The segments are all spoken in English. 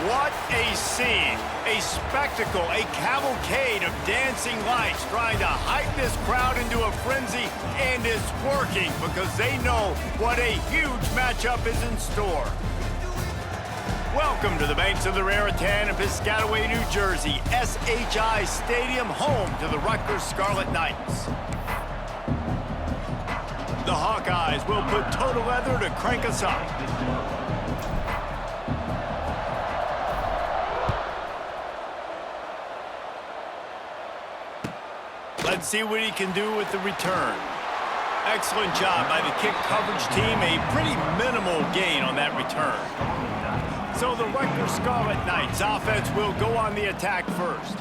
What a scene, a spectacle, a cavalcade of dancing lights trying to hype this crowd into a frenzy, and it's working because they know what a huge matchup is in store. Welcome to the banks of the Raritan in Piscataway, New Jersey, SHI Stadium, home to the Rutgers Scarlet Knights. The Hawkeyes will put total leather to crank us up. Let's see what he can do with the return. Excellent job by the kick coverage team. A pretty minimal gain on that return. So the Rutgers Scarlet Knights offense will go on the attack first.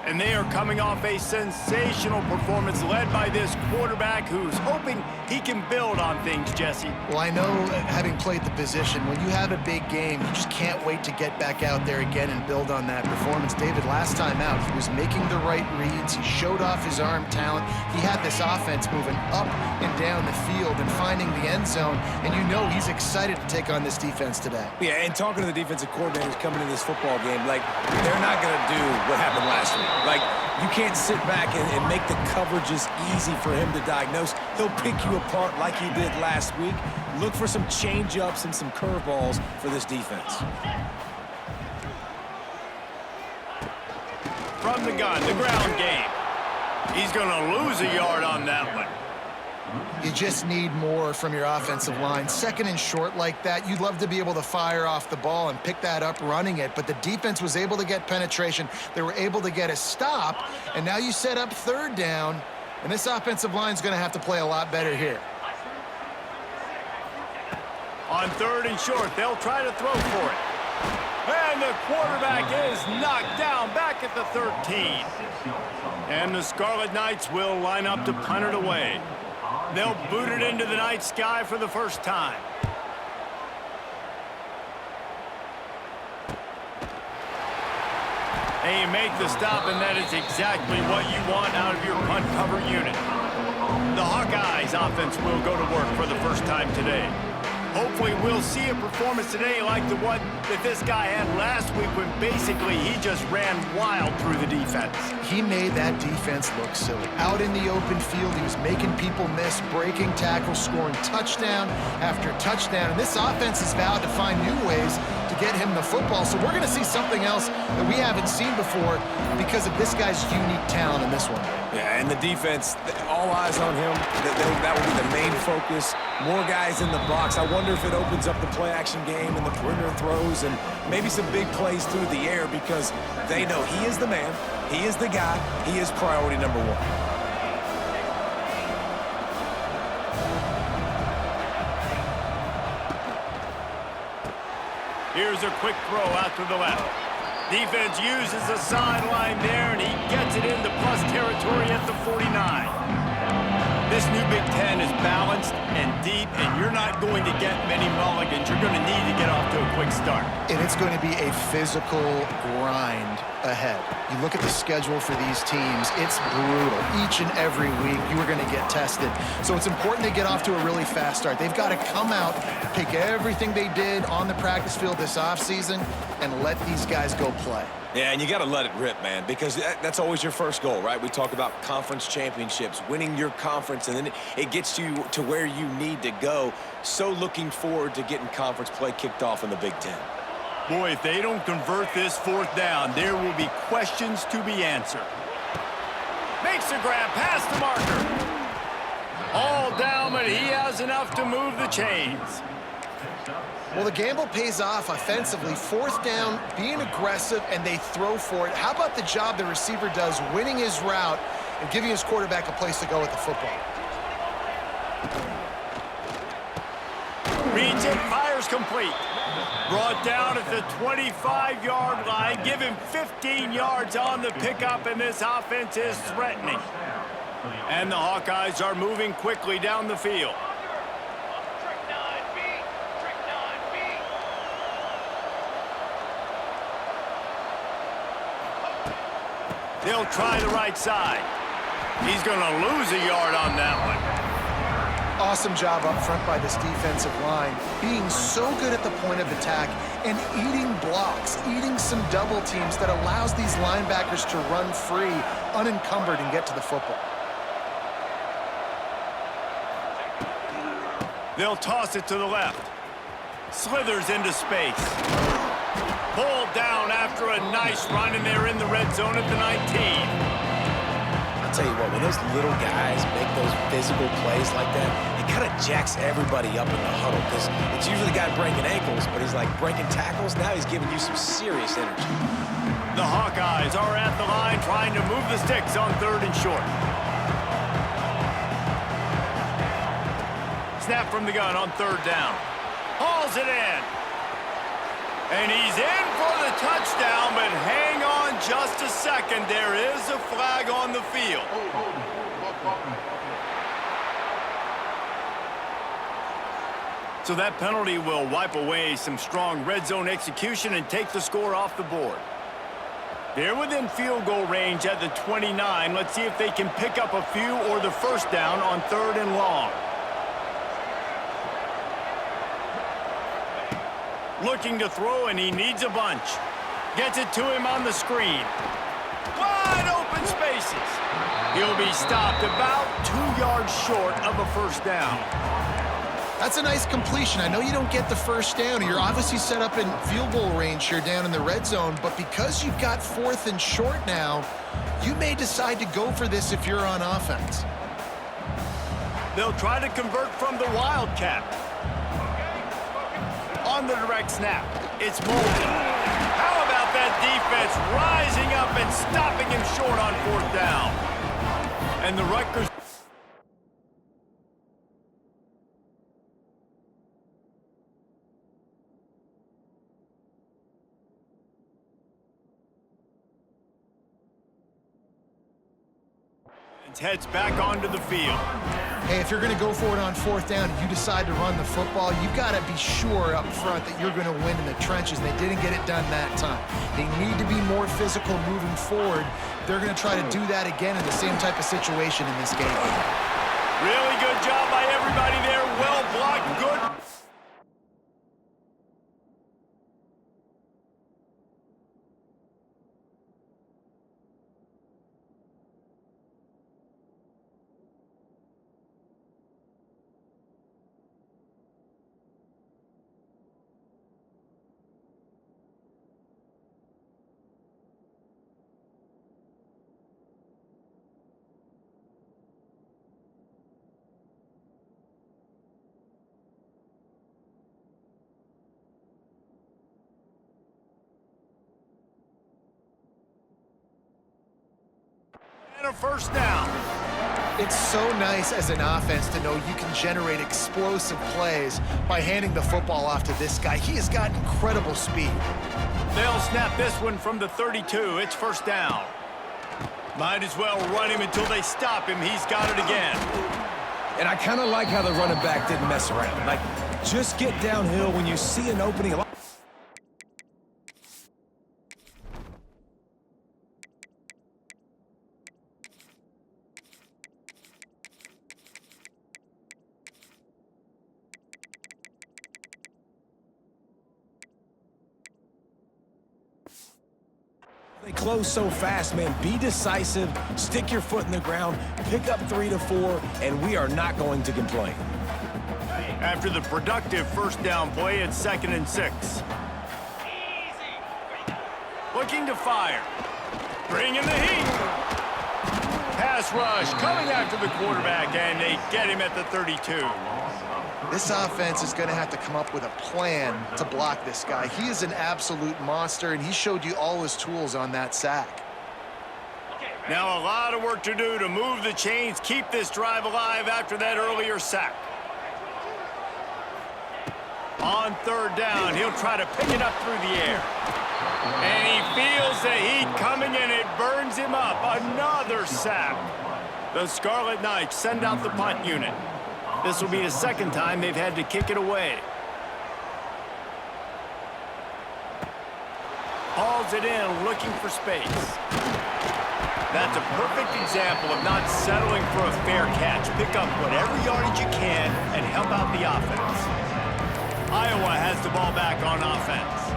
And they are coming off a sensational performance led by this quarterback who's hoping he can build on things, Jesse. Well, I know, having played the position, when you have a big game, you just can't wait to get back out there again and build on that performance. David, last time out, he was making the right reads. He showed off his arm talent. He had this offense moving up and down the field and finding the end zone. And you know he's excited to take on this defense today. Yeah, and talking to the defensive coordinators coming into this football game, like, they're not going to do what happened last week. Like, you can't sit back and make the coverages easy for him to diagnose. He'll pick you apart like he did last week. Look for some change-ups and some curveballs for this defense. From the gun, the ground game. He's going to lose a yard on that one. You just need more from your offensive line. Second and short like that, you'd love to be able to fire off the ball and pick that up running it, but the defense was able to get penetration. They were able to get a stop, and now you set up third down, and this offensive line's going to have to play a lot better here. On third and short, they'll try to throw for it. And the quarterback is knocked down back at the 13. And the Scarlet Knights will line up to punt it away. They'll boot it into the night sky for the first time. And you make the stop, and that is exactly what you want out of your punt cover unit. The Hawkeyes offense will go to work for the first time today. Hopefully we'll see a performance today like the one that this guy had last week when basically he just ran wild through the defense. He made that defense look silly. Out in the open field, he was making people miss, breaking tackles, scoring touchdown after touchdown. And this offense has vowed to find new ways to get him the football. So we're going to see something else that we haven't seen before because of this guy's unique talent in this one. Yeah, and the defense, all eyes on him. That will be the main focus. More guys in the box. I wonder if it opens up the play-action game and the perimeter throws and maybe some big plays through the air because they know he is the man, he is the guy, he is priority number one. Here's a quick throw out to the left. Defense uses the sideline there, and he gets it into plus territory at the 49. This new Big Ten is balanced and deep, and you're not going to get many mulligans. You're going to need to get off to a quick start. And it's going to be a physical grind ahead. You look at the schedule for these teams, it's brutal. Each and every week, you are going to get tested. So it's important to get off to a really fast start. They've got to come out, take everything they did on the practice field this offseason, and let these guys go play. Yeah, and you got to let it rip, man, because that's always your first goal, right? We talk about conference championships, winning your conference, and then it gets you to where you need to go. So looking forward to getting conference play kicked off in the Big Ten. Boy, if they don't convert this fourth down, there will be questions to be answered. Makes the grab past the marker. All down, but he has enough to move the chains. Well, the gamble pays off offensively. Fourth down, being aggressive, and they throw for it. How about the job the receiver does, winning his route and giving his quarterback a place to go with the football? Reads it, fires complete. Brought down at the 25-yard line. Give him 15 yards on the pickup, and this offense is threatening. And the Hawkeyes are moving quickly down the field. They'll try the right side. He's going to lose a yard on that one. Awesome job up front by this defensive line, being so good at the point of attack and eating blocks, eating some double teams that allows these linebackers to run free, unencumbered, and get to the football. They'll toss it to the left. Slithers into space. Pulled down after a nice run, and they're in the red zone at the 19. I'll tell you what, when those little guys make those physical plays like that, it kind of jacks everybody up in the huddle because it's usually the guy breaking ankles, but he's like breaking tackles. Now he's giving you some serious energy. The Hawkeyes are at the line trying to move the sticks on 3rd and short. Snap from the gun on 3rd down. Hauls it in. And he's in for the touchdown, but hang on just a second. There is a flag on the field. So that penalty will wipe away some strong red zone execution and take the score off the board. They're within field goal range at the 29. Let's see if they can pick up a few or the first down on 3rd and long. Looking to throw, and he needs a bunch. Gets it to him on the screen. Wide open spaces. He'll be stopped about 2 yards short of a first down. That's a nice completion. I know you don't get the first down. You're obviously set up in field goal range here down in the red zone, but because you've got 4th and short now, you may decide to go for this if you're on offense. They'll try to convert from the Wildcat. On the direct snap, it's Bolden. How about that defense rising up and stopping him short on 4th down? And the Rutgers... heads back onto the field. Hey, if you're going to go for it on 4th down and you decide to run the football, you've got to be sure up front that you're going to win in the trenches. They didn't get it done that time. They need to be more physical moving forward. They're going to try to do that again in the same type of situation in this game. Really good job by everybody there. Well blocked, good. And a first down. It's so nice as an offense to know you can generate explosive plays by handing the football off to this guy. He has got incredible speed. They'll snap this one from the 32. It's first down. Might as well run him until they stop him. He's got it again. And I kind of like how the running back didn't mess around. Like, just get downhill when you see an opening. They close so fast, man. Be decisive, stick your foot in the ground, pick up 3 to 4, and we are not going to complain. After the productive first down play, it's 2nd and 6. Looking to fire. Bringing the heat. Pass rush coming after the quarterback, and they get him at the 32. This offense is going to have to come up with a plan to block this guy. He is an absolute monster, and he showed you all his tools on that sack. Now a lot of work to do to move the chains, keep this drive alive after that earlier sack. On 3rd down, he'll try to pick it up through the air. And he feels the heat coming, and it burns him up. Another sack. The Scarlet Knights send out the punt unit. This will be the 2nd time they've had to kick it away. Hauls it in, looking for space. That's a perfect example of not settling for a fair catch. Pick up whatever yardage you can and help out the offense. Iowa has the ball back on offense.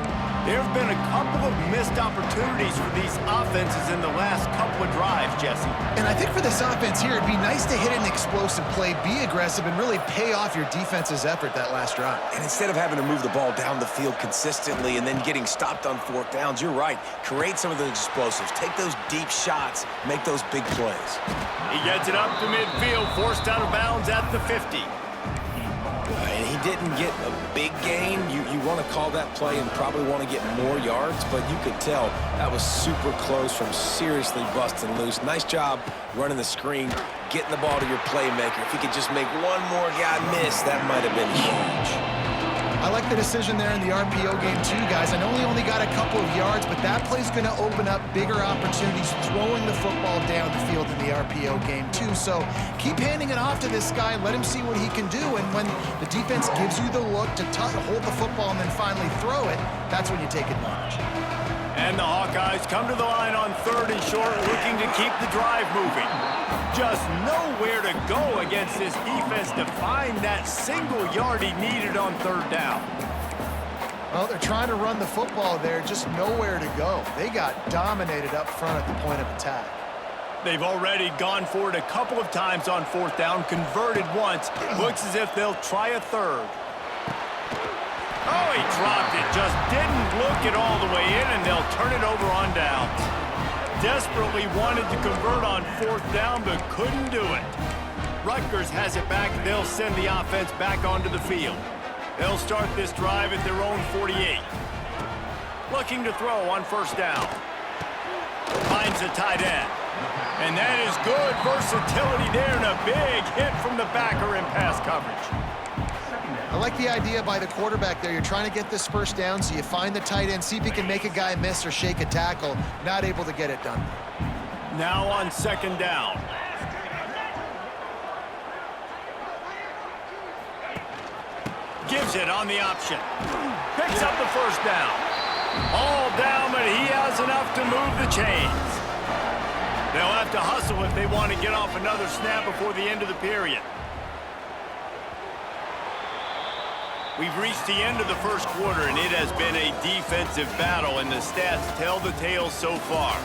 There have been a couple of missed opportunities for these offenses in the last couple of drives, Jesse. And I think for this offense here, it'd be nice to hit an explosive play, be aggressive, and really pay off your defense's effort that last drive. And instead of having to move the ball down the field consistently and then getting stopped on fourth downs, you're right. Create some of those explosives. Take those deep shots. Make those big plays. He gets it up to midfield, forced out of bounds at the 50. And he didn't get a big gain. You want to call that play and probably want to get more yards, but you could tell that was super close from seriously busting loose. Nice job running the screen, getting the ball to your playmaker. If he could just make one more guy miss, that might have been huge. I like the decision there in the RPO game too, guys. I know he only got a couple of yards, but that play's going to open up bigger opportunities throwing the football down the field in the RPO game too. So keep handing it off to this guy. Let him see what he can do. And when the defense gives you the look to hold the football and then finally throw it, that's when you take advantage. And the Hawkeyes come to the line on 3rd and short, looking to keep the drive moving. Just nowhere to go against this defense to find that single yard he needed on 3rd down. Well, they're trying to run the football there, just nowhere to go. They got dominated up front at the point of attack. They've already gone for it a couple of times on 4th down, converted once. Looks as if they'll try a 3rd. Oh, he dropped it. Just didn't look it all the way in, and they'll turn it over on downs. Desperately wanted to convert on 4th down, but couldn't do it. Rutgers has it back, and they'll send the offense back onto the field. They'll start this drive at their own 48. Looking to throw on 1st down. Finds a tight end. And that is good versatility there, and a big hit from the backer in pass coverage. I like the idea by the quarterback there. You're trying to get this 1st down, so you find the tight end, see if he can make a guy miss or shake a tackle. Not able to get it done. Now on 2nd down. Gives it on the option. Picks up the 1st down. All down, but he has enough to move the chains. They'll have to hustle if they want to get off another snap before the end of the period. We've reached the end of the 1st quarter, and it has been a defensive battle, and the stats tell the tale so far.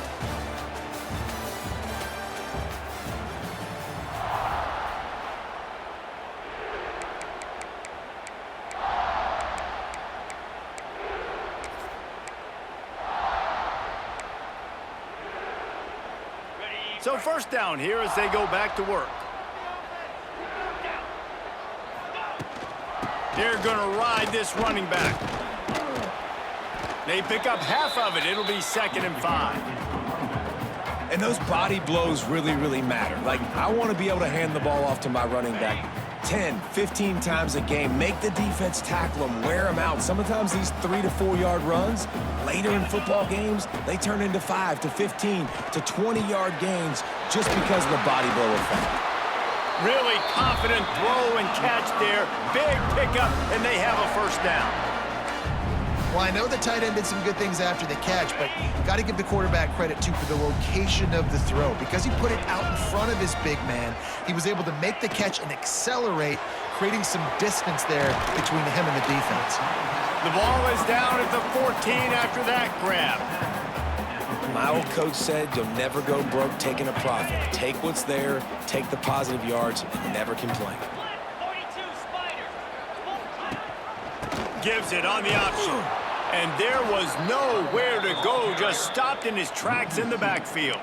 So 1st down here as they go back to work. They're going to ride this running back. They pick up half of it. It'll be 2nd and 5. And those body blows really, really matter. Like, I want to be able to hand the ball off to my running back 10, 15 times a game. Make the defense tackle them, wear them out. Sometimes these 3 to 4 yard runs, later in football games, they turn into 5 to 15 to 20 yard gains just because of the body blow effect. Really confident throw and catch there. Big pickup, and they have a 1st down. Well, I know the tight end did some good things after the catch, but got to give the quarterback credit, too, for the location of the throw. Because he put it out in front of his big man, he was able to make the catch and accelerate, creating some distance there between him and the defense. The ball is down at the 14 after that grab. My old coach said you'll never go broke taking a profit. Take what's there, take the positive yards, and never complain. Gives it on the option. And there was nowhere to go, just stopped in his tracks in the backfield.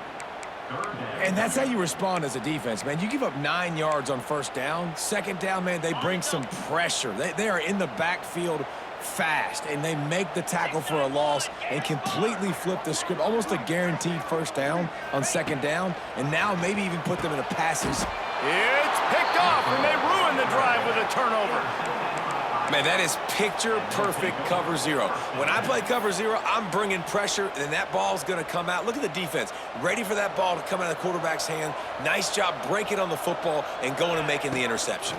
And that's how you respond as a defense, man. You give up 9 yards on 1st down. 2nd down, man, they bring some pressure. They are in the backfield fast, and they make the tackle for a loss and completely flip the script. Almost a guaranteed 1st down on 2nd down, and now maybe even put them in a passes. It's picked off, and they ruin the drive with a turnover. Man, that is picture-perfect cover 0. When I play cover 0, I'm bringing pressure, and that ball's going to come out. Look at the defense. Ready for that ball to come out of the quarterback's hand. Nice job breaking on the football and going and making the interception.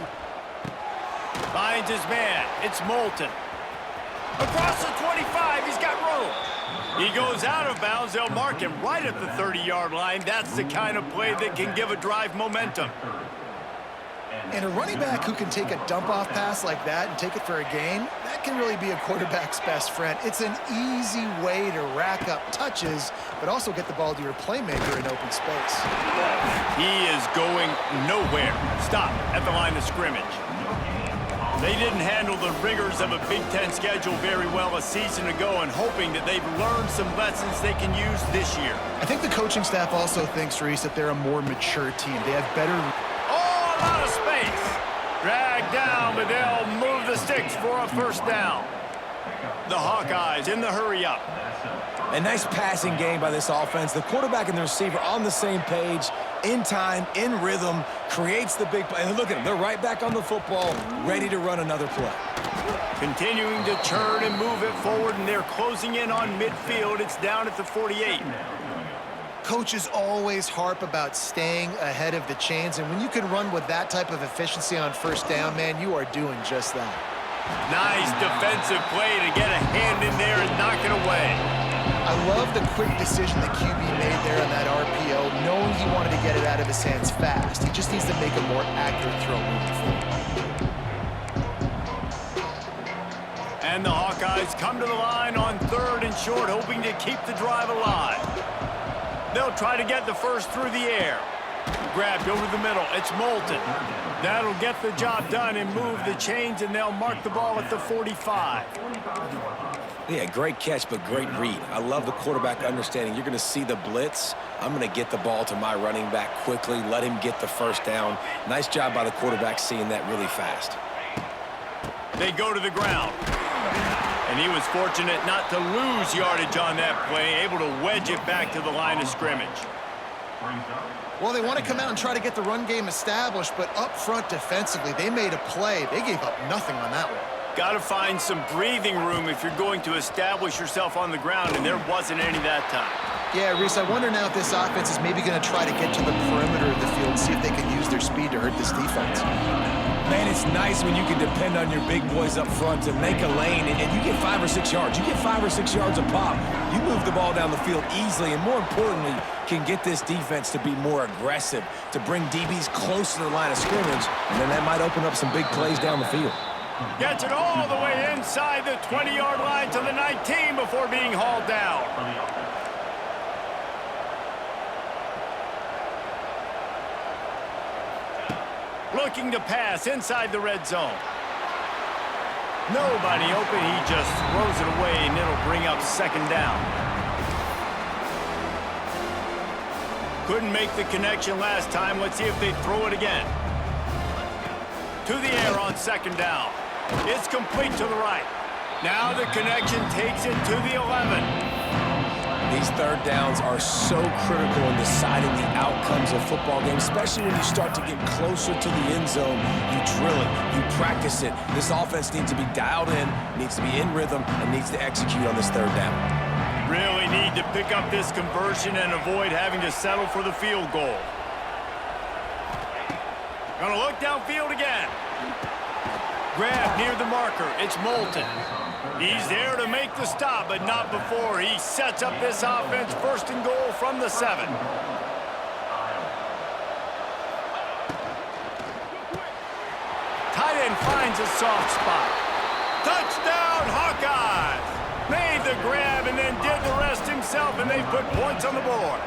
Finds his man. It's Moulton. Across the 25, he's got room. He goes out of bounds. They'll mark him right at the 30-yard line. That's the kind of play that can give a drive momentum. And a running back who can take a dump-off pass like that and take it for a gain, that can really be a quarterback's best friend. It's an easy way to rack up touches, but also get the ball to your playmaker in open space. He is going nowhere. Stop at the line of scrimmage. They didn't handle the rigors of a Big Ten schedule very well a season ago, and hoping that they've learned some lessons they can use this year. I think the coaching staff also thinks, Reese, that they're a more mature team. They have better... A lot of space. Dragged down, but they'll move the sticks for a first down. The Hawkeyes in the hurry-up. A nice passing game by this offense. The quarterback and the receiver on the same page, in time, in rhythm, creates the big play. And look at them. They're right back on the football, ready to run another play. Continuing to churn and move it forward, and they're closing in on midfield. It's down at the 48. Coaches always harp about staying ahead of the chains, and when you can run with that type of efficiency on first down, man, you are doing just that. Nice defensive play to get a hand in there and knock it away. I love the quick decision the QB made there on that RPO, knowing he wanted to get it out of his hands fast. He just needs to make a more accurate throw moving forward. And the Hawkeyes come to the line on 3rd and short, hoping to keep the drive alive. They'll try to get the first through the air. Grabbed over the middle. It's Moulton. That'll get the job done and move the chains, and they'll mark the ball at the 45. Yeah, great catch, but great read. I love the quarterback understanding. You're going to see the blitz. I'm going to get the ball to my running back quickly, let him get the first down. Nice job by the quarterback seeing that really fast. They go to the ground. And he was fortunate not to lose yardage on that play, able to wedge it back to the line of scrimmage. Well, they want to come out and try to get the run game established, but up front defensively, they made a play. They gave up nothing on that one. Got to find some breathing room if you're going to establish yourself on the ground, and there wasn't any that time. Yeah, Reese, I wonder now if this offense is maybe going to try to get to the perimeter of the field and see if they can use their speed to hurt this defense. Man, it's nice when you can depend on your big boys up front to make a lane, and you get 5 or 6 yards. You get 5 or 6 yards a pop. You move the ball down the field easily, and more importantly, can get this defense to be more aggressive, to bring DBs close to the line of scrimmage, and then that might open up some big plays down the field. Gets it all the way inside the 20-yard line to the 19 before being hauled down. Looking to pass inside the red zone. Nobody open. He just throws it away, and it'll bring up 2nd down. Couldn't make the connection last time. Let's see if they throw it again. To the air on 2nd down. It's complete to the right. Now the connection takes it to the 11. These 3rd downs are so critical in deciding the outcomes of football games, especially when you start to get closer to the end zone. You drill it, you practice it. This offense needs to be dialed in, needs to be in rhythm, and needs to execute on this 3rd down. Really need to pick up this conversion and avoid having to settle for the field goal. Gonna look downfield again. Grab near the marker. It's Moulton. He's there to make the stop, but not before. He sets up this offense 1st and goal from the 7. Tight end finds a soft spot. Touchdown, Hawkeyes! Made the grab and then did the rest himself, and they put points on the board.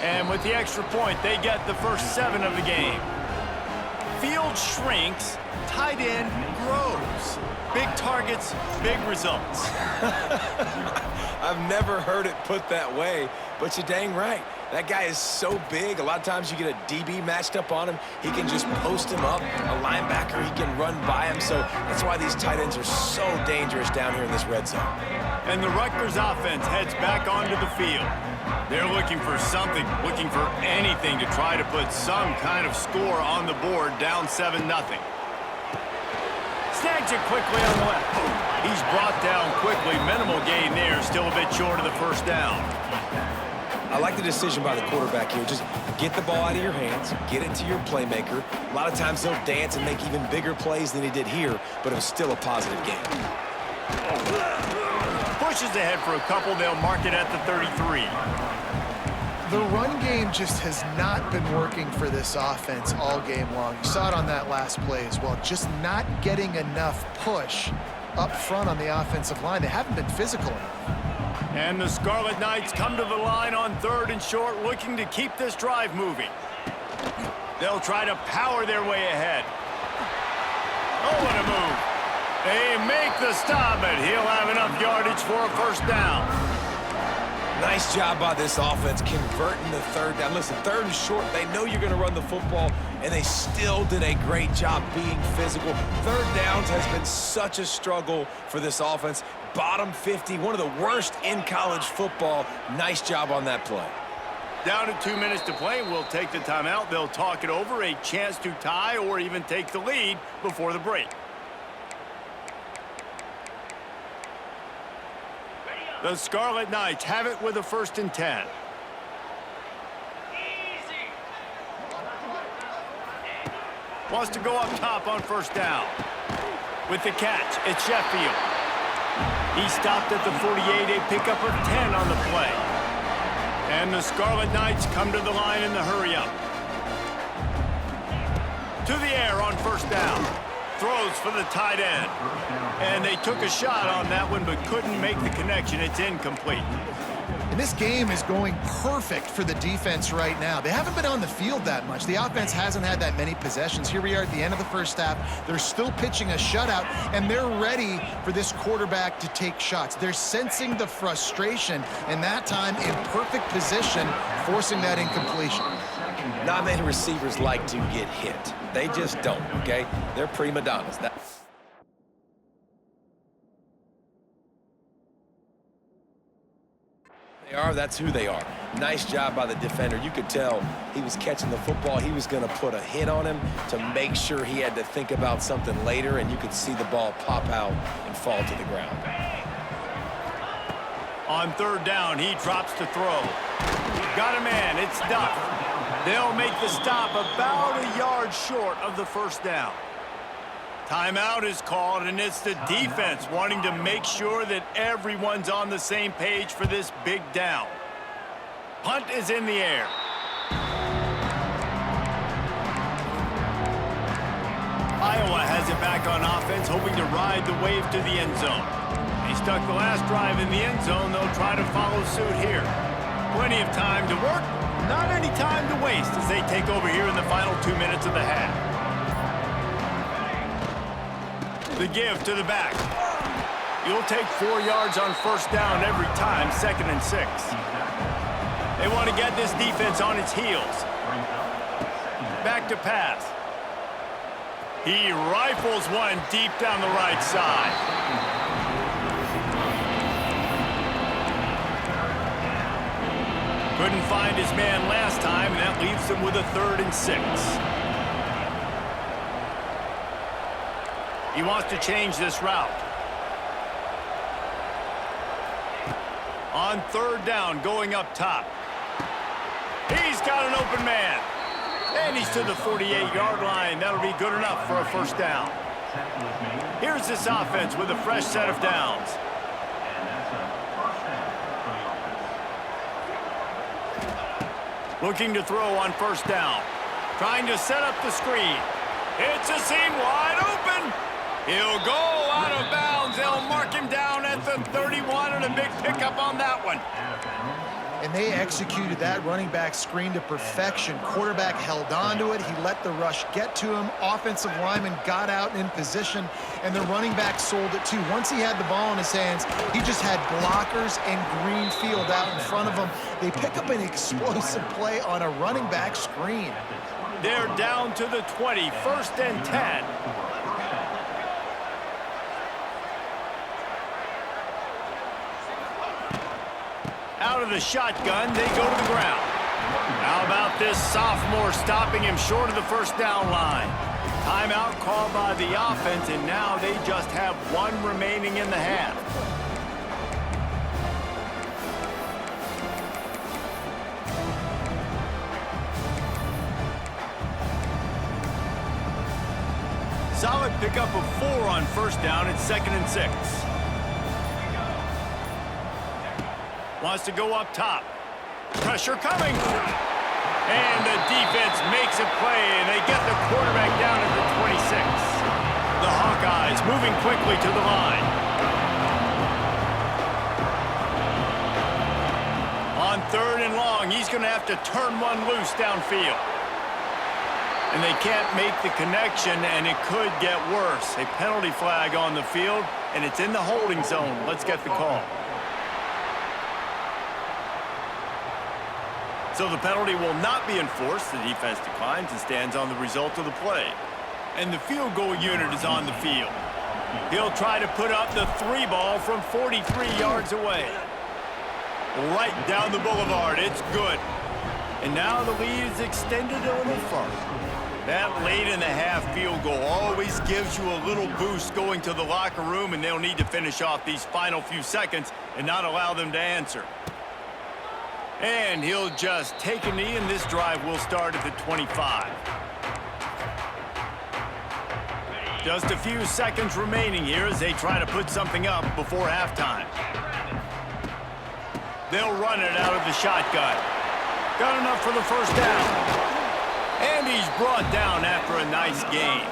And with the extra point, they get the first 7 of the game. Field shrinks, tight end grows. Big targets, big results. I've never heard it put that way, but you're dang right. That guy is so big. A lot of times you get a DB matched up on him. He can just post him up. A linebacker, he can run by him. So that's why these tight ends are so dangerous down here in this red zone. And the Rutgers offense heads back onto the field. They're looking for something, looking for anything to try to put some kind of score on the board, down 7-0. Snags it quickly on the left. He's brought down quickly. Minimal gain there, still a bit short of the first down. I like the decision by the quarterback here. Just get the ball out of your hands, get it to your playmaker. A lot of times he'll dance and make even bigger plays than he did here, but it was still a positive game. pushes ahead for a couple. They'll mark it at the 33. The run game just has not been working for this offense all game long. You saw it on that last play as well. Just not getting enough push up front on the offensive line. They haven't been physical enough. And the Scarlet Knights come to the line on 3rd and short, looking to keep this drive moving. They'll try to power their way ahead. Oh, what a move. They make the stop, but he'll have enough yardage for a first down. Nice job by this offense converting the 3rd down. Listen, 3rd and short, they know you're going to run the football, and they still did a great job being physical. 3rd downs has been such a struggle for this offense. Bottom 50, one of the worst in college football. Nice job on that play. Down to 2 minutes to play. We'll take the timeout. They'll talk it over, a chance to tie or even take the lead before the break. The Scarlet Knights have it with a 1st and 10. Wants to go up top on 1st down. With the catch, it's Sheffield. He stopped at the 48, a pickup of 10 on the play. And the Scarlet Knights come to the line in the hurry-up. To the air on 1st down. Throws for the tight end. And they took a shot on that one, but couldn't make the connection. It's incomplete. And this game is going perfect for the defense right now. They haven't been on the field that much. The offense hasn't had that many possessions. Here we are at the end of the 1st half. They're still pitching a shutout, and they're ready for this quarterback to take shots. They're sensing the frustration, and that time in perfect position, forcing that incompletion. Not many receivers like to get hit. They just don't, okay? They're prima donnas. That's who they are. Nice job by the defender. You could tell he was catching the football. He was going to put a hit on him to make sure he had to think about something later, and you could see the ball pop out and fall to the ground. On 3rd down, he drops to throw. Got a man. It's Duff. They'll make the stop about a yard short of the 1st down. Timeout is called, and it's the defense wanting to make sure that everyone's on the same page for this big down. Punt is in the air. Iowa has it back on offense, hoping to ride the wave to the end zone. They stuck the last drive in the end zone. They'll try to follow suit here. Plenty of time to work, not any time to waste as they take over here in the final 2 minutes of the half. The give to the back. You'll take 4 yards on 1st down every time, 2nd and 6. They want to get this defense on its heels. Back to pass. He rifles one deep down the right side. Couldn't find his man last time, and that leaves him with a 3rd and 6. He wants to change this route. On 3rd down, going up top. He's got an open man. And he's to the 48-yard line. That'll be good enough for a 1st down. Here's this offense with a fresh set of downs. Looking to throw on 1st down. Trying to set up the screen. It's a seam wide open. He'll go out of bounds. They'll mark him down at the 31, and a big pickup on that one. And they executed that running back screen to perfection. Quarterback held on to it. He let the rush get to him. Offensive lineman got out in position, and the running back sold it too. Once he had the ball in his hands, he just had blockers and green field out in front of him. They pick up an explosive play on a running back screen. They're down to the 20, 1st and 10. Out of the shotgun, they go to the ground. How about this sophomore stopping him short of the 1st down line? Timeout called by the offense, and now they just have 1 remaining in the half. Solid pickup of 4 on 1st down. It's 2nd and 6. Wants to go up top. Pressure coming. And the defense makes a play, and they get the quarterback down at the 26. The Hawkeyes moving quickly to the line. On 3rd and long, he's going to have to turn one loose downfield. And they can't make the connection, and it could get worse. A penalty flag on the field, and it's in the holding zone. Let's get the call. So the penalty will not be enforced. The defense declines and stands on the result of the play. And the field goal unit is on the field. He'll try to put up the 3 ball from 43 yards away. Right down the boulevard. It's good. And now the lead is extended a little further. That late in the half field goal always gives you a little boost going to the locker room, and they'll need to finish off these final few seconds and not allow them to answer. And he'll just take a knee, and this drive will start at the 25. Just a few seconds remaining here as they try to put something up before halftime. They'll run it out of the shotgun. Got enough for the first down. And he's brought down after a nice gain.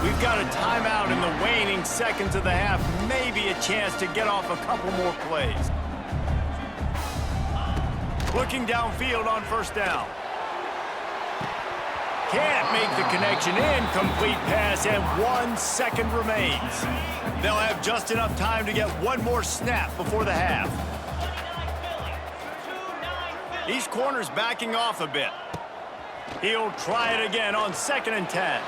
We've got a timeout in the waning seconds of the half. Maybe a chance to get off a couple more plays. Looking downfield on first down. Can't make the connection. Incomplete pass, and 1 second remains. They'll have just enough time to get one more snap before the half. These corners backing off a bit. He'll try it again on 2nd and 10.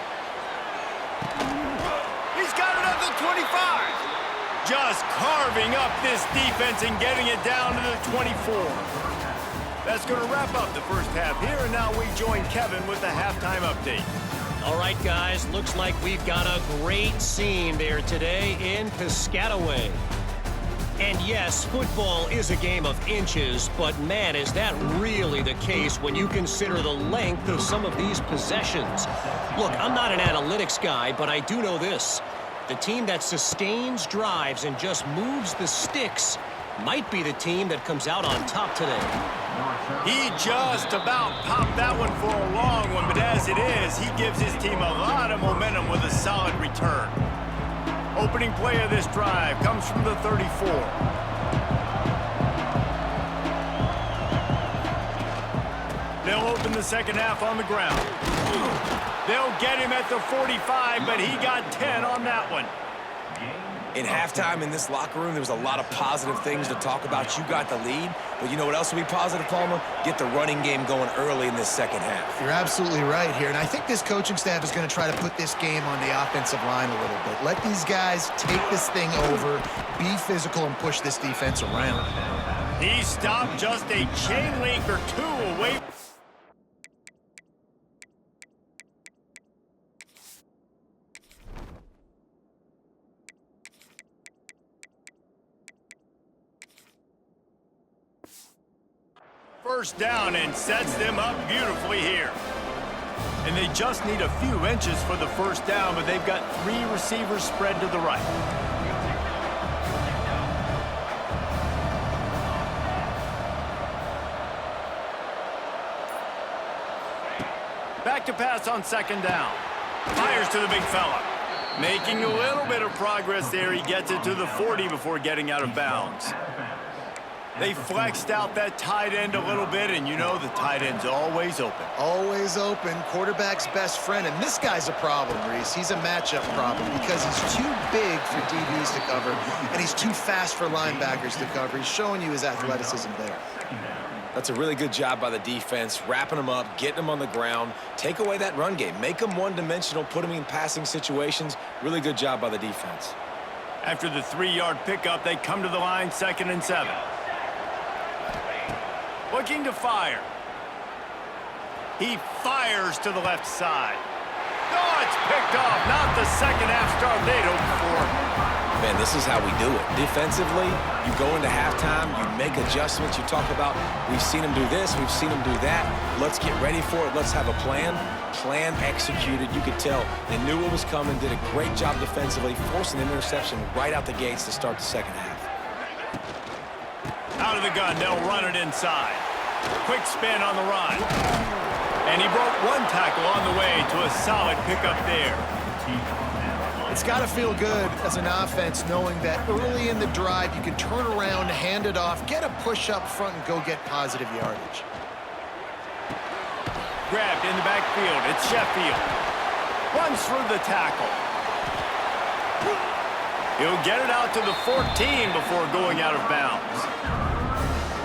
He's got it at the 25. Just carving up this defense and getting it down to the 24. That's going to wrap up the first half here, and now we join Kevin with the halftime update. All right, guys, looks like we've got a great scene there today in Piscataway. And yes, football is a game of inches, but man, is that really the case when you consider the length of some of these possessions. Look, I'm not an analytics guy, but I do know this. The team that sustains drives and just moves the sticks might be the team that comes out on top today. He just about popped that one for a long one, but as it is, he gives his team a lot of momentum with a solid return. Opening play of this drive comes from the 34. They'll open the second half on the ground. They'll get him at the 45, but he got 10 on that one. In halftime in this locker room, there was a lot of positive things to talk about. You got the lead, but you know what else will be positive, Palmer? Get the running game going early in this second half. You're absolutely right here, and I think this coaching staff is going to try to put this game on the offensive line a little bit. Let these guys take this thing over, be physical, and push this defense around. He stopped just a chain link or two away. First down and sets them up beautifully here. And they just need a few inches for the first down, but they've got 3 receivers spread to the right. Back to pass on 2nd down. Fires to the big fella. Making a little bit of progress there. He gets it to the 40 before getting out of bounds. They flexed out that tight end a little bit, and you know the tight end's always open. Always open, quarterback's best friend, and this guy's a problem, Reese. He's a matchup problem because he's too big for DBs to cover, and he's too fast for linebackers to cover. He's showing you his athleticism there. That's a really good job by the defense, wrapping them up, getting them on the ground. Take away that run game. Make them one-dimensional, put them in passing situations. Really good job by the defense. After the 3-yard pickup, they come to the line, 2nd and 7. Looking to fire. He fires to the left side. Oh, it's picked off. Not the second half start they'd hoped for. Man, this is how we do it. Defensively, you go into halftime, you make adjustments. You talk about, we've seen them do this, we've seen them do that. Let's get ready for it. Let's have a plan. Plan executed. You could tell they knew what was coming, did a great job defensively, forcing an interception right out the gates to start the second half. Out of the gun, they'll run it inside. Quick spin on the run. And he broke one tackle on the way to a solid pickup there. It's got to feel good as an offense knowing that early in the drive you can turn around, hand it off, get a push up front, and go get positive yardage. Grabbed in the backfield. It's Sheffield. Runs through the tackle. He'll get it out to the 14 before going out of bounds.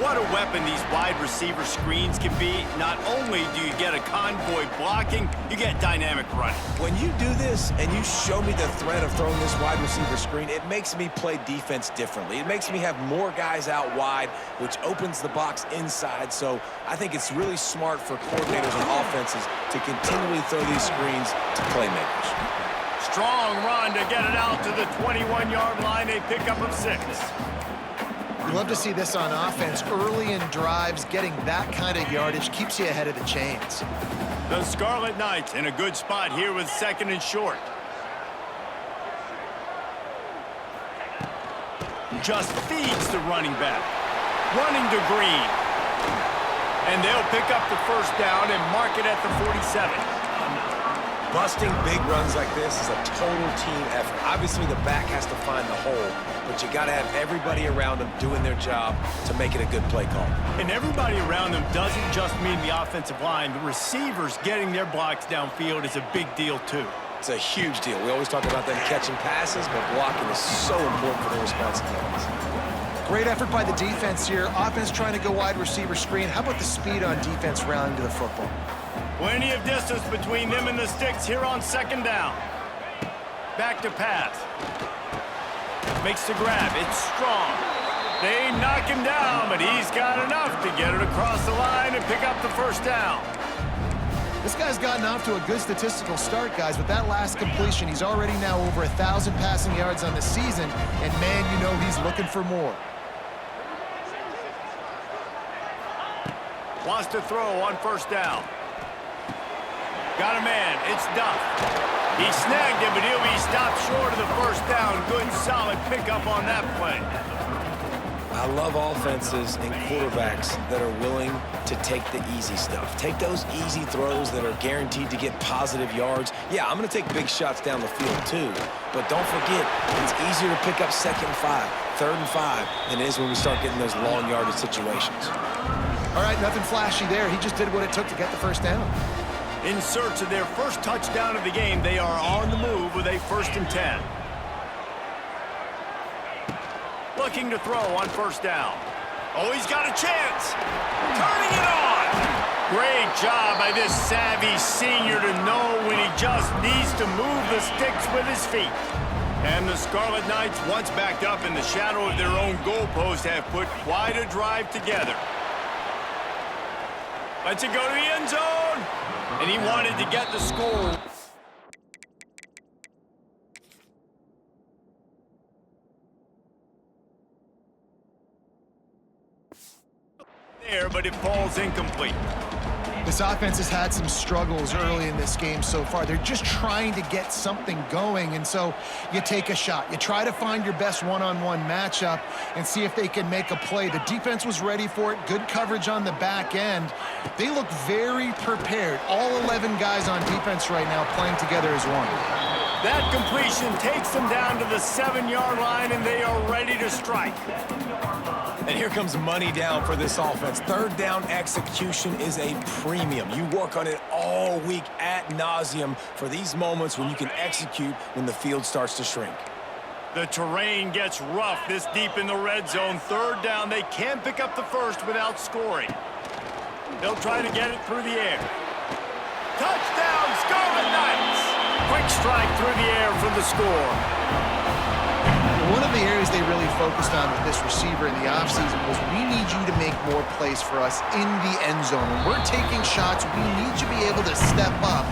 What a weapon these wide receiver screens can be. Not only do you get a convoy blocking, you get dynamic running. When you do this and you show me the threat of throwing this wide receiver screen, it makes me play defense differently. It makes me have more guys out wide, which opens the box inside. So I think it's really smart for coordinators and offenses to continually throw these screens to playmakers. Strong run to get it out to the 21-yard line. A pickup of 6. You love to see this on offense. Early in drives, getting that kind of yardage keeps you ahead of the chains. The Scarlet Knights in a good spot here with 2nd and short. Just feeds the running back. Running to Green. And they'll pick up the 1st down and mark it at the 47. Busting big runs like this is a total team effort. Obviously, the back has to find the hole, but you got to have everybody around them doing their job to make it a good play call. And everybody around them doesn't just mean the offensive line. The receivers getting their blocks downfield is a big deal, too. It's a huge deal. We always talk about them catching passes, but blocking is so important for their responsibilities. Great effort by the defense here. Offense trying to go wide receiver screen. How about the speed on defense rounding to the football? Plenty of distance between them and the sticks here on 2nd down. Back to pass. Makes the grab. It's strong. They knock him down, but he's got enough to get it across the line and pick up the 1st down. This guy's gotten off to a good statistical start, guys. With that last completion, he's already now over 1,000 passing yards on the season, and man, you know he's looking for more. Wants to throw on 1st down. Got a man. It's Duff. He snagged him, but he'll be stopped short of the 1st down. Good, solid pickup on that play. I love offenses and quarterbacks that are willing to take the easy stuff. Take those easy throws that are guaranteed to get positive yards. Yeah, I'm going to take big shots down the field too, but don't forget, it's easier to pick up 2nd and 5, 3rd and 5 than it is when we start getting those long yardage situations. All right, nothing flashy there. He just did what it took to get the 1st down. In search of their 1st touchdown of the game, they are on the move with a 1st and 10. Looking to throw on 1st down. Oh, he's got a chance. Turning it on. Great job by this savvy senior to know when he just needs to move the sticks with his feet. And the Scarlet Knights, once backed up in the shadow of their own goalpost, have put quite a drive together. Lets it go to the end zone. And he wanted to get the score. There, but it falls incomplete. This offense has had some struggles early in this game so far. They're just trying to get something going, and so you take a shot. You try to find your best one-on-one matchup and see if they can make a play. The defense was ready for it. Good coverage on the back end. They look very prepared. All 11 guys on defense right now playing together as one. That completion takes them down to the 7-yard line, and they are ready to strike. And here comes money down for this offense. 3rd down execution is a premium. You work on it all week ad nauseum for these moments when you can execute when the field starts to shrink. The terrain gets rough this deep in the red zone. 3rd down, they can't pick up the 1st without scoring. They'll try to get it through the air. Touchdown, Scarlet Knights! Quick strike through the air for the score. One of the areas they really focused on with this receiver in the offseason was we need you to make more plays for us in the end zone. When we're taking shots, we need you to be able to step up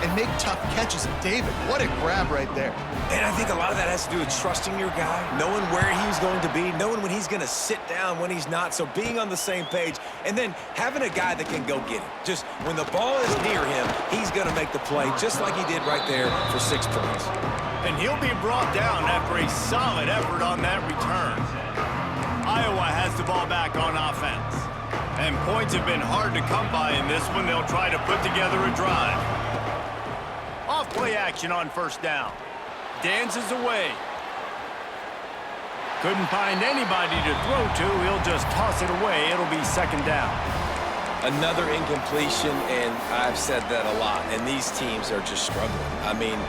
and make tough catches. And David, what a grab right there. And I think a lot of that has to do with trusting your guy, knowing where he's going to be, knowing when he's going to sit down, when he's not. So being on the same page, and then having a guy that can go get it. Just when the ball is near him, he's going to make the play, just like he did right there for 6 points. And he'll be brought down after a solid effort on that return. Iowa has the ball back on offense. And points have been hard to come by in this one. They'll try to put together a drive. Off-play action on first down. Dances away. Couldn't find anybody to throw to. He'll just toss it away. It'll be second down. Another incompletion, and I've said that a lot, and these teams are just struggling. I mean,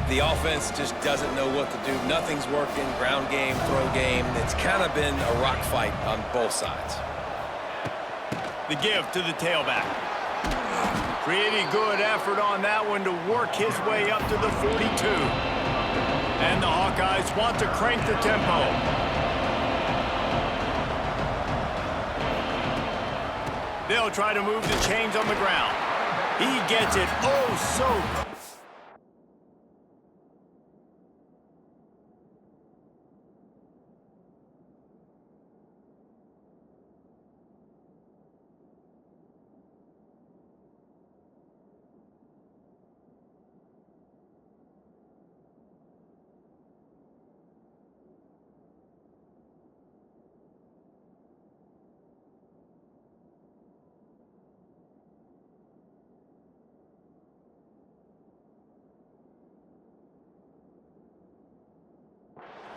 the offense just doesn't know what to do. Nothing's working. Ground game, throw game. It's kind of been a rock fight on both sides. The give to the tailback. Pretty good effort on that one to work his way up to the 42. And the Hawkeyes want to crank the tempo. They'll try to move the chains on the ground. He gets it oh so.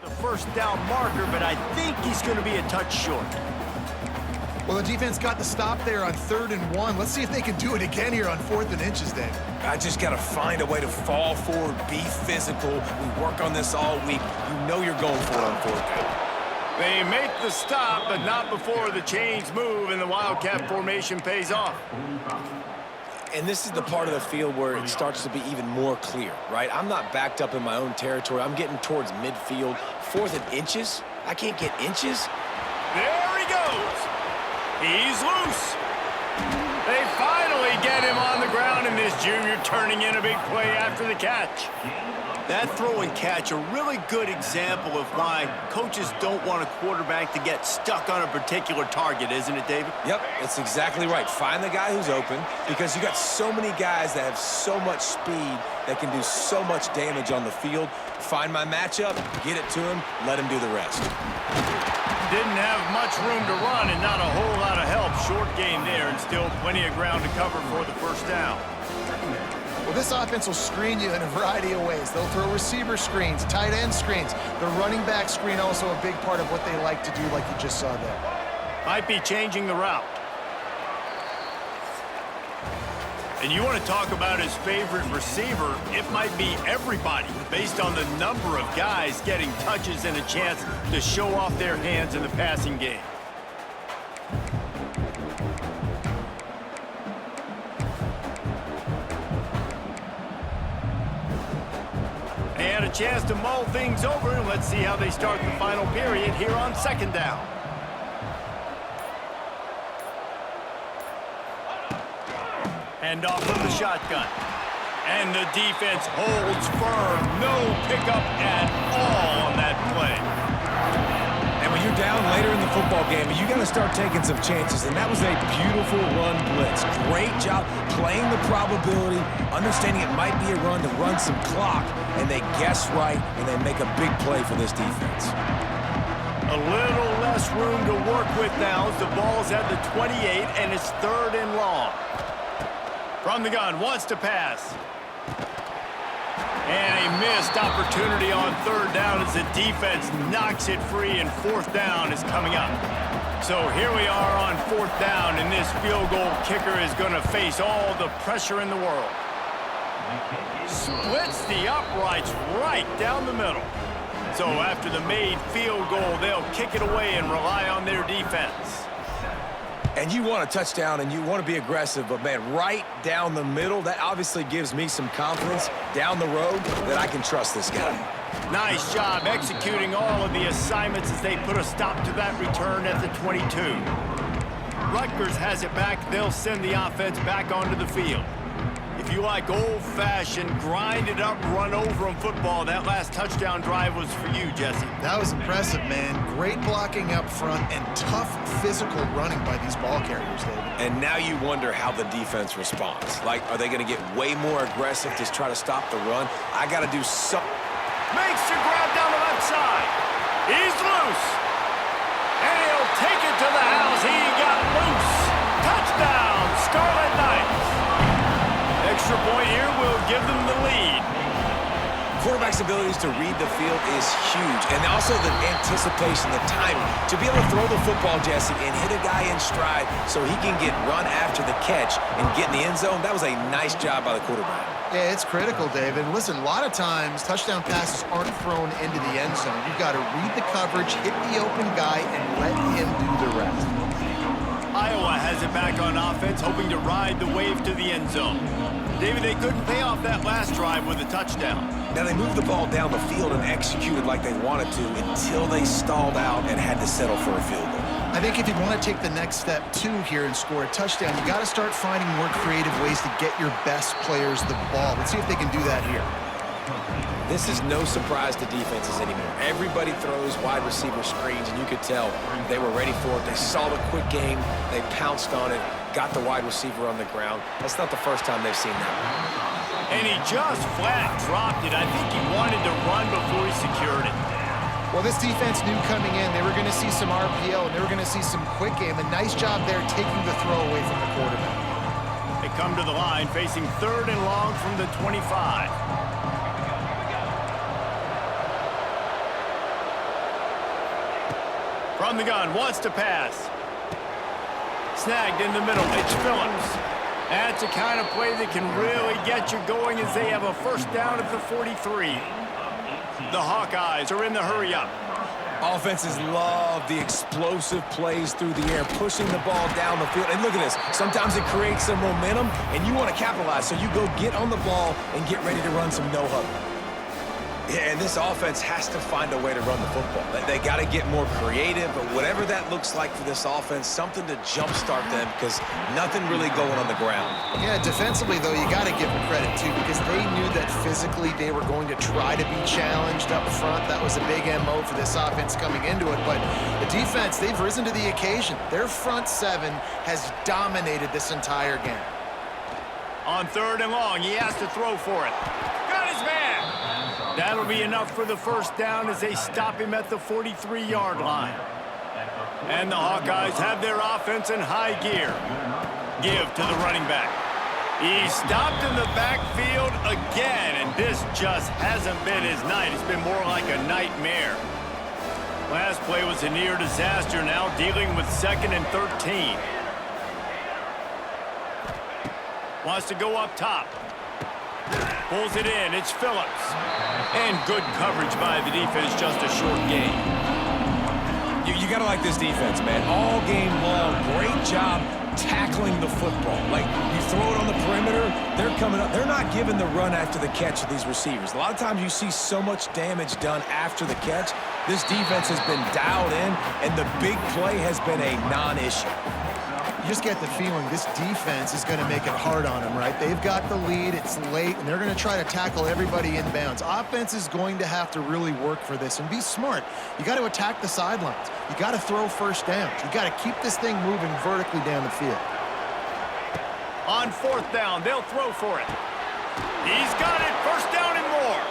The first down marker, but I think he's going to be a touch short. Well, the defense got the stop there on 3rd and 1. Let's see if they can do it again here on 4th and inches, Dave. I just got to find a way to fall forward, be physical. We work on this all week. You know you're going for it on 4th down. They make the stop, but not before the chains move and the Wildcat formation pays off. And this is the part of the field where it starts to be even more clear, right? I'm not backed up in my own territory. I'm getting towards midfield. 4th and inches? I can't get inches? There he goes. He's loose. They finally get him on the ground, and this junior turning in a big play after the catch. That throw and catch, a really good example of why coaches don't want a quarterback to get stuck on a particular target, isn't it, David? Yep, that's exactly right. Find the guy who's open, because you got so many guys that have so much speed that can do so much damage on the field. Find my matchup, get it to him, let him do the rest. Didn't have much room to run and not a whole lot of help. Short gain there and still plenty of ground to cover for the first down. Well, this offense will screen you in a variety of ways. They'll throw receiver screens, tight end screens. The running back screen also a big part of what they like to do, like you just saw there. Might be changing the route. And you want to talk about his favorite receiver, it might be everybody, based on the number of guys getting touches and a chance to show off their hands in the passing game. And a chance to mull things over, and let's see how they start the final period here on second down. Hand off from the shotgun. And the defense holds firm. No pickup at all on that play. And when you're down later in the football game, you got to start taking some chances, and that was a beautiful run blitz. Great job playing the probability, understanding it might be a run to run some clock, and they guess right, and they make a big play for this defense. A little less room to work with now as the ball's at the 28, and it's 3rd and long. From the gun, wants to pass. And a missed opportunity on 3rd down as the defense knocks it free, and 4th down is coming up. So here we are on 4th down, and this field goal kicker is going to face all the pressure in the world. Splits the uprights right down the middle. So after the made field goal, they'll kick it away and rely on their defense. And you want a touchdown, and you want to be aggressive, but, man, right down the middle, that obviously gives me some confidence down the road that I can trust this guy. Nice job executing all of the assignments as they put a stop to that return at the 22. Rutgers has it back. They'll send the offense back onto the field. If you like old-fashioned, grind-it-up, run-over-'em football, that last touchdown drive was for you, Jesse. That was impressive, man. Great blocking up front and tough physical running by these ball carriers, David. And now you wonder how the defense responds. Like, are they going to get way more aggressive to try to stop the run? I got to do something. Makes the grab down the left side. He's loose. And he'll to the house. He got loose. Touchdown, Scarlet Knights. Extra point here will give them the lead. Quarterback's abilities to read the field is huge, and also the anticipation, the timing. To be able to throw the football, Jesse, and hit a guy in stride so he can get run after the catch and get in the end zone, that was a nice job by the quarterback. Yeah, it's critical, David. Listen, a lot of times touchdown passes aren't thrown into the end zone. You've got to read the coverage, hit the open guy, and let him do the rest. Iowa has it back on offense, hoping to ride the wave to the end zone. David, they couldn't pay off that last drive with a touchdown. Now, they moved the ball down the field and executed like they wanted to until they stalled out and had to settle for a field goal. I think if you want to take the next step, too, here and score a touchdown, you got to start finding more creative ways to get your best players the ball. Let's see if they can do that here. This is no surprise to defenses anymore. Everybody throws wide receiver screens, and you could tell they were ready for it. They saw the quick game. They pounced on it, got the wide receiver on the ground. That's not the first time they've seen that. And he just flat dropped it. I think he wanted to run before he secured it. Well, this defense knew coming in they were going to see some RPO and they were going to see some quick game. A nice job there taking the throw away from the quarterback. They come to the line facing 3rd and long from the 25. From the gun, wants to pass. Snagged in the middle, it's Phillips. That's the kind of play that can really get you going as they have a first down at the 43. The Hawkeyes are in the hurry-up. Offenses love the explosive plays through the air, pushing the ball down the field. And look at this. Sometimes it creates some momentum, and you want to capitalize. So you go get on the ball and get ready to run some no-huddle. Yeah, and this offense has to find a way to run the football. They got to get more creative, but whatever that looks like for this offense, something to jumpstart them because nothing really going on the ground. Yeah, defensively, though, you got to give them credit, too, because they knew that physically they were going to try to be challenged up front. That was a big MO for this offense coming into it, but the defense, they've risen to the occasion. Their front 7 has dominated this entire game. On 3rd and long, he has to throw for it. Got his man! That'll be enough for the first down as they stop him at the 43-yard line. And the Hawkeyes have their offense in high gear. Give to the running back. He stopped in the backfield again, and this just hasn't been his night. It's been more like a nightmare. Last play was a near disaster, now dealing with 2nd and 13. Wants to go up top. Pulls it in. It's Phillips. And good coverage by the defense, just a short gain. You got to like this defense, man. All game long, great job tackling the football. Like, you throw it on the perimeter, they're coming up. They're not giving the run after the catch to these receivers. A lot of times you see so much damage done after the catch. This defense has been dialed in, and the big play has been a non-issue. You just get the feeling this defense is going to make it hard on them, right? They've got the lead, it's late, and they're going to try to tackle everybody inbounds. Offense is going to have to really work for this and be smart. You got to attack the sidelines. You got to throw first downs. You got to keep this thing moving vertically down the field. On 4th down, they'll throw for it. He's got it, first down and more.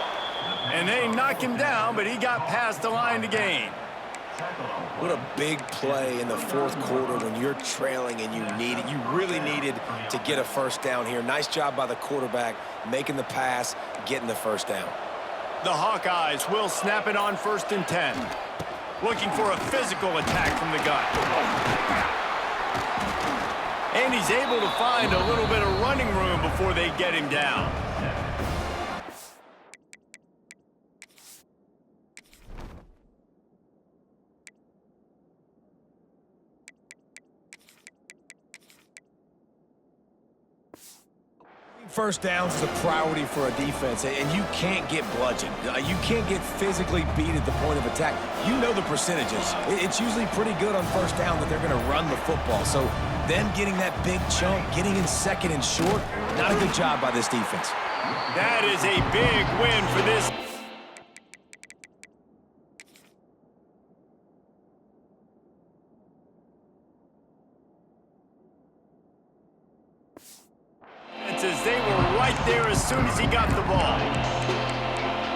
And they knock him down, but he got past the line to gain. What a big play in the 4th quarter when you're trailing and you really needed to get a first down here. Nice job by the quarterback, making the pass, getting the first down. The Hawkeyes will snap it on 1st and 10. Looking for a physical attack from the gun. And he's able to find a little bit of running room before they get him down. First downs is a priority for a defense, and you can't get bludgeoned. You can't get physically beat at the point of attack. You know the percentages. It's usually pretty good on first down that they're going to run the football. So them getting that big chunk, getting in 2nd and short, not a good job by this defense. That is a big win for this. As they were right there as soon as he got the ball.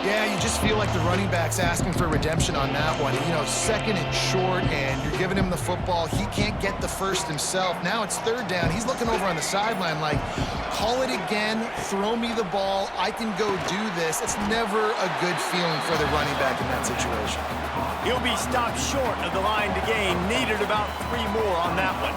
Yeah, you just feel like the running back's asking for redemption on that one. You know, second and short, and you're giving him the football. He can't get the first himself. Now it's third down. He's looking over on the sideline like, call it again, throw me the ball, I can go do this. It's never a good feeling for the running back in that situation. He'll be stopped short of the line to gain. Needed about 3 more on that one.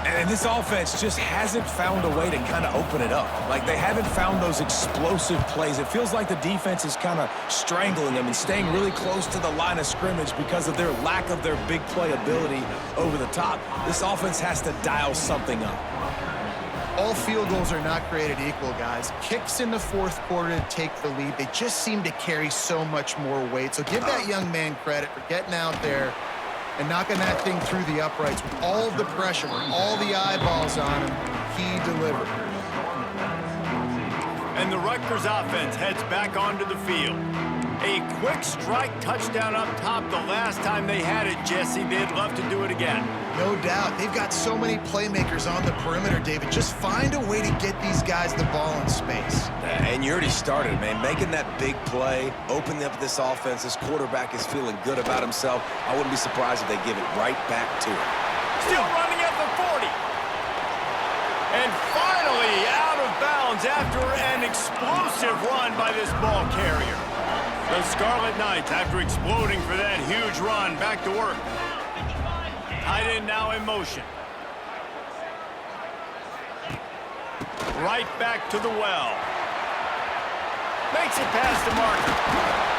And this offense just hasn't found a way to kind of open it up. Like, they haven't found those explosive plays. It feels like the defense is kind of strangling them and staying really close to the line of scrimmage because of their lack of their big play ability over the top. This offense has to dial something up. All field goals are not created equal, guys. Kicks in the fourth quarter to take the lead. They just seem to carry so much more weight. So give that young man credit for getting out there and knocking that thing through the uprights with all of the pressure, with all the eyeballs on him. He delivered. And the Rutgers offense heads back onto the field. A quick strike touchdown up top the last time they had it, Jesse. They'd love to do it again. No doubt. They've got so many playmakers on the perimeter, David. Just find a way to get these guys the ball in space. And you already started, man. Making that big play, opening up this offense. This quarterback is feeling good about himself. I wouldn't be surprised if they give it right back to him. Still running at the 40. And finally out of bounds after an explosive run by this ball carrier. The Scarlet Knights, after exploding for that huge run, back to work. Tight end now in motion. Right back to the well. Makes it past the marker.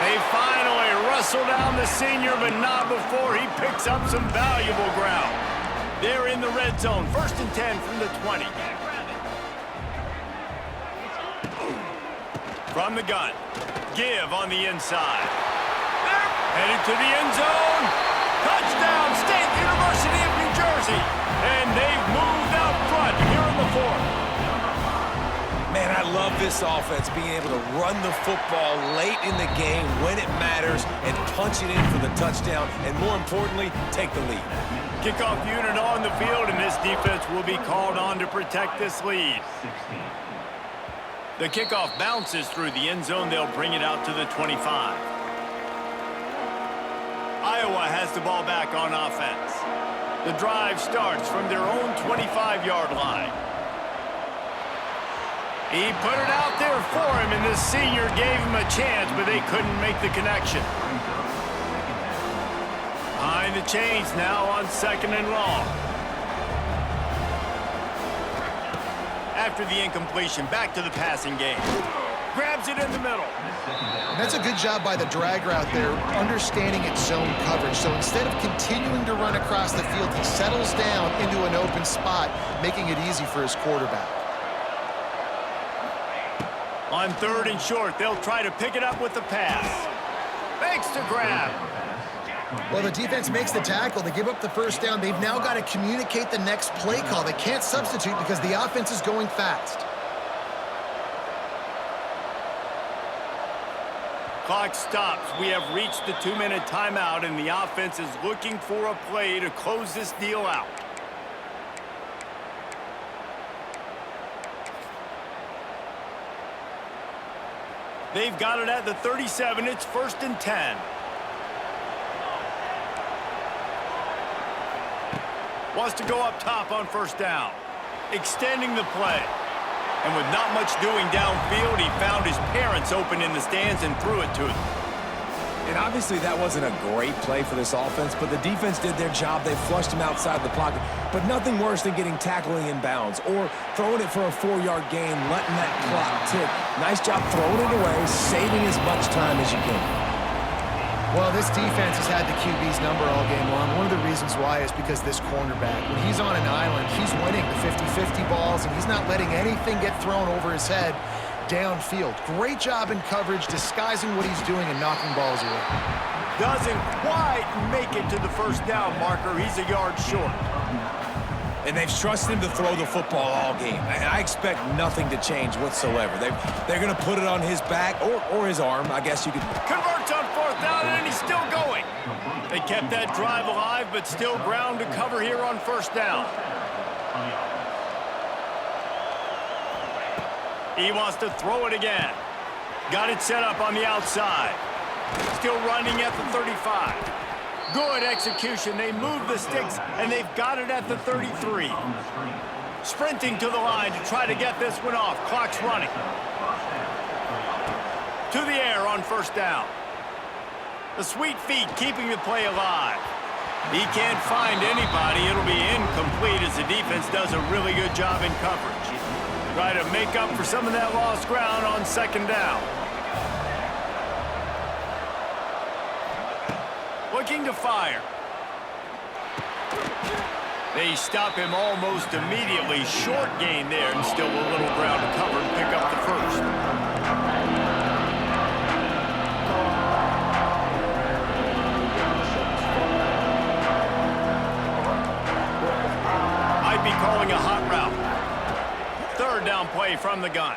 They finally wrestle down the senior, but not before he picks up some valuable ground. They're in the red zone. 1st and 10 from the 20. From the gun. Give on the inside. Headed to the end zone. Touchdown, State University of New Jersey. And they've moved out front here in the 4th. Man, I love this offense, being able to run the football late in the game when it matters and punch it in for the touchdown, and more importantly, take the lead. Kickoff unit on the field, and this defense will be called on to protect this lead. The kickoff bounces through the end zone. They'll bring it out to the 25. Iowa has the ball back on offense. The drive starts from their own 25-yard line. He put it out there for him, and the senior gave him a chance, but they couldn't make the connection. Behind the chains now on 2nd and long. After the incompletion, back to the passing game. Grabs it in the middle. That's a good job by the drag route there, understanding its zone coverage. So instead of continuing to run across the field, he settles down into an open spot, making it easy for his quarterback. On 3rd and short, they'll try to pick it up with the pass. Fakes to grab. Well, the defense makes the tackle. They give up the first down. They've now got to communicate the next play call. They can't substitute because the offense is going fast. Clock stops. We have reached the 2-minute timeout, and the offense is looking for a play to close this deal out. They've got it at the 37. It's 1st and 10. Wants to go up top on 1st down. Extending the play. And with not much doing downfield, he found his parents open in the stands and threw it to them. And obviously that wasn't a great play for this offense, but the defense did their job. They flushed him outside the pocket. But nothing worse than getting tackling in bounds or throwing it for a 4-yard gain, letting that clock tick. Nice job throwing it away, saving as much time as you can. Well, this defense has had the QB's number all game long. One of the reasons why is because this cornerback, when he's on an island, he's winning the 50-50 balls, and he's not letting anything get thrown over his head downfield. Great job in coverage, disguising what he's doing and knocking balls away. Doesn't quite make it to the 1st down marker. He's a yard short. And they've trusted him to throw the football all game. And I expect nothing to change whatsoever. They're going to put it on his back or his arm, I guess you could. Converts on 4th down, and he's still going. They kept that drive alive, but still ground to cover here on 1st down. He wants to throw it again. Got it set up on the outside. Still running at the 35. Good execution. They move the sticks, and they've got it at the 33. Sprinting to the line to try to get this one off. Clock's running. To the air on first down. The sweet feet keeping the play alive. He can't find anybody. It'll be incomplete as the defense does a really good job in coverage. Try to make up for some of that lost ground on second down. Looking to fire. They stop him almost immediately. Short gain there and still a little ground to cover and pick up the first. Might be calling a hot route. Third down play from the gun.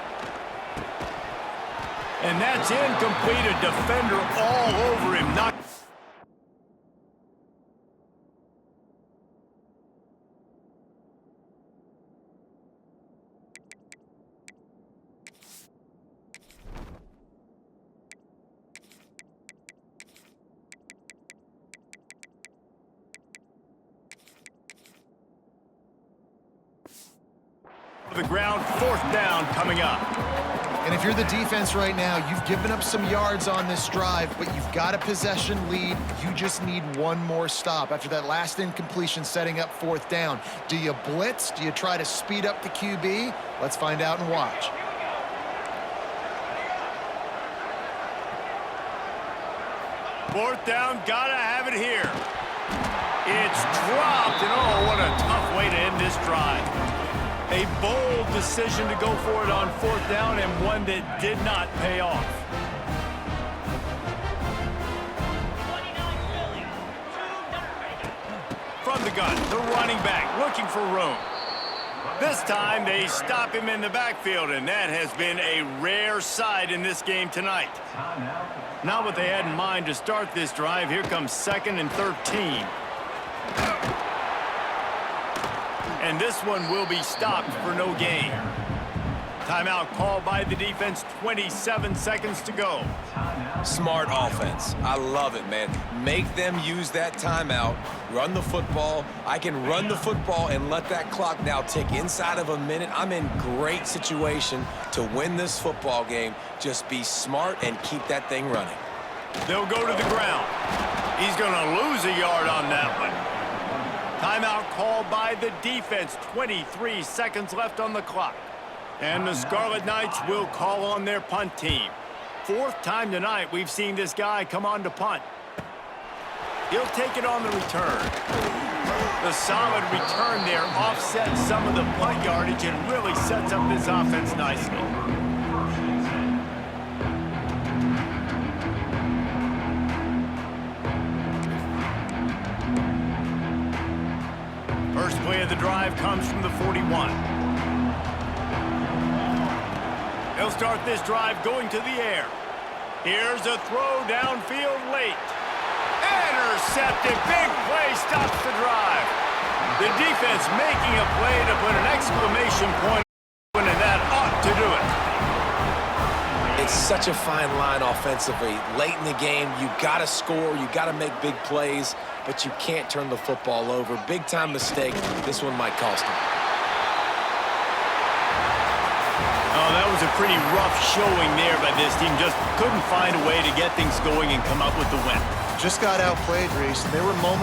And that's incomplete. A defender all over him. Not the ground. Fourth down coming up. And if you're the defense right now, you've given up some yards on this drive, but you've got a possession lead. You just need one more stop. After that last incompletion setting up fourth down, do you blitz? Do you try to speed up the QB? Let's find out and watch. Fourth down, gotta have it here. It's dropped, and oh, what a tough way to end this drive. A bold decision to go for it on fourth down, and one that did not pay off. From the gun, the running back looking for room. This time they stop him in the backfield, and that has been a rare sight in this game tonight. Not what they had in mind to start this drive. Here comes 2nd and 13. And this one will be stopped for no gain. Timeout called by the defense, 27 seconds to go. Smart offense. I love it, man. Make them use that timeout. Run the football. I can run the football and let that clock now tick inside of a minute. I'm in great situation to win this football game. Just be smart and keep that thing running. They'll go to the ground. He's going to lose a yard on that one. Timeout called by the defense. 23 seconds left on the clock. And the Scarlet Knights will call on their punt team. Fourth time tonight we've seen this guy come on to punt. He'll take it on the return. The solid return there offsets some of the punt yardage and really sets up this offense nicely. First play of the drive comes from the 41. They'll start this drive going to the air. Here's a throw downfield late. Intercepted. Big play stops the drive. The defense making a play to put an exclamation point on, and that ought to do it. It's such a fine line offensively. Late in the game, you got to score, you got to make big plays, but you can't turn the football over. Big-time mistake. This one might cost him. Oh, that was a pretty rough showing there by this team. Just couldn't find a way to get things going and come up with the win. Just got outplayed, Reese. There were moments